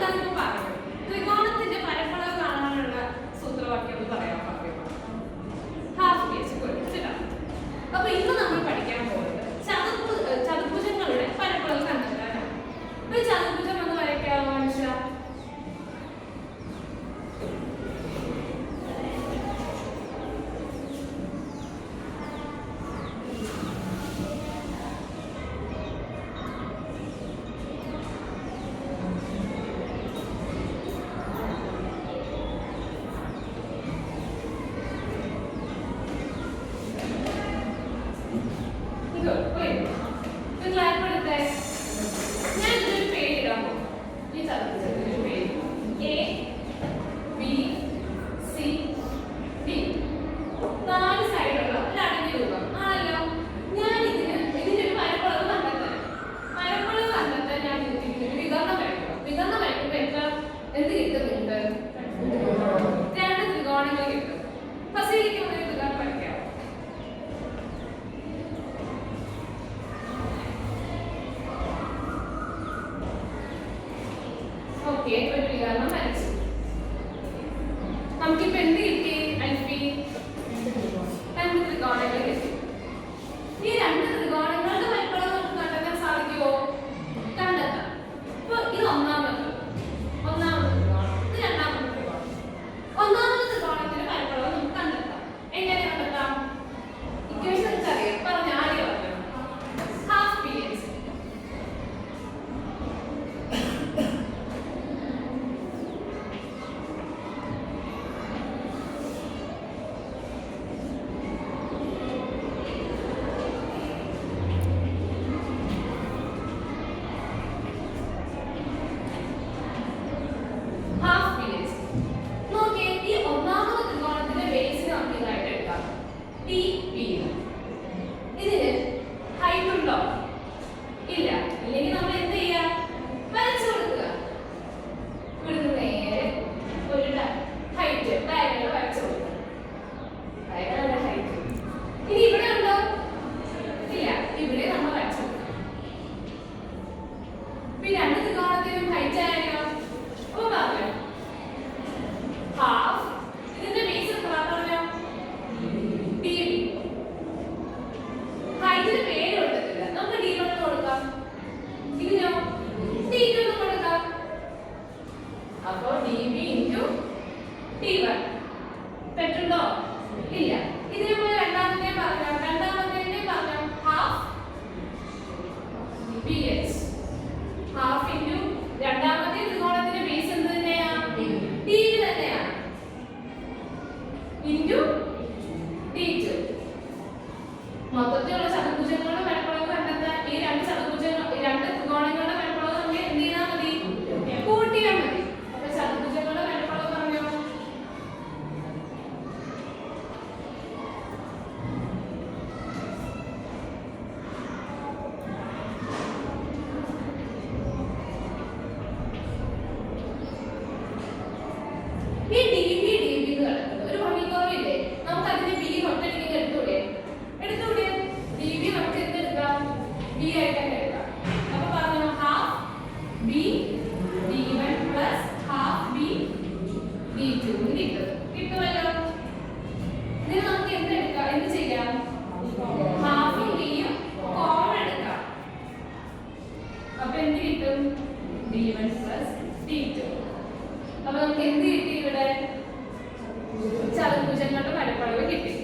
ഞാനിപ്പോ പറഞ്ഞു ത്രികോണത്തിന്റെ പരപ്പളവ് കാണാനുള്ള സൂത്രവാക്യം ഒന്ന് പറയാൻ പറഞ്ഞു ഹാഫ് ബേസ് കൊടുത്തിട്ടാണ്. അപ്പൊ ഇന്ന് നമ്മൾ പഠിക്കാൻ പോകുന്നത് ചതുർഭുജങ്ങളുടെ പരപ്പളവ് കണ്ടെത്താനാണ്. ഒരു ചതുർഭുജം എന്ന് വരയ്ക്കാമോ മനുഷ്യ? നമുക്കിപ്പോ എന്ത് കിട്ടി? അൽഫി രണ്ട് ത്രികോണങ്ങൾ കിട്ടി. ഈ രണ്ട് ത്രികോണങ്ങളുടെ പരപ്പളവ് നമുക്ക് കണ്ടെത്താൻ സാധിക്കുമോ? കണ്ടെത്താം. അപ്പൊ ഇത് ഒന്നാമത്തെ ത്രികോണം, ഇത് രണ്ടാമത്തെ ത്രികോണം. ഒന്നാമത്തെ ത്രികോണത്തിന്റെ പരപ്പളവ് നമുക്ക് കണ്ടെത്താം. എങ്ങനെ കണ്ടെത്താം? ഇക്വേഷൻ അറിയാം, പറഞ്ഞ ആദ്യം പറഞ്ഞു ഹാഫ് പി എച്ച്. അപ്പോ db into t1 പറ്റുണ്ടോ? ഇല്ല. ഇതേപോലെ രണ്ടാമത്തെ പറഞ്ഞു ഹാഫ് bh ഹാഫ് into രണ്ടാമത്തെ ത്രികോണത്തിന്റെ ബേസ് എന്ത് തന്നെയാ? db തന്നെയാണ് into t2. മൊത്തത്തിലുള്ള ചതുർഭുജങ്ങളുടെ പരപ്പളവ് കണ്ടെത്താൻ ഈ രണ്ട് ത്രികോണങ്ങളുടെ പരപ്പളവ് നമ്മൾ എന്ത് ചെയ്താൽ മതി? കൂട്ടിയാൽ മതി. ചതുർഭുജങ്ങളുടെ പരപ്പളവ് പറഞ്ഞോ? ഈ db എന്ന് കിടക്കുന്നത് ഒരു ഭംഗിക്കുറവില്ലേ? നമുക്ക് അതിനെ b ഒറ്റയടിക്ക് എടുത്തൂടെ? db നമുക്ക് എന്തെടുക്കാം? b ആയിട്ട് തന്നെ എടുക്കാം. അപ്പൊ പറഞ്ഞോ half b d1 plus half b d2 കിട്ടുമല്ലോ. ഇതിന് നമുക്ക് എന്ത് ചെയ്യാം? ഹാഫും ബിയും കോമൺ എടുക്കാം. അപ്പൊ എന്ത് കിട്ടും? d1 plus d2. അപ്പൊ നമുക്ക് എന്ത് കിട്ടി? ഇവിടെ ചതുർഭുജങ്ങളുടെ പരപ്പളവ് കിട്ടി.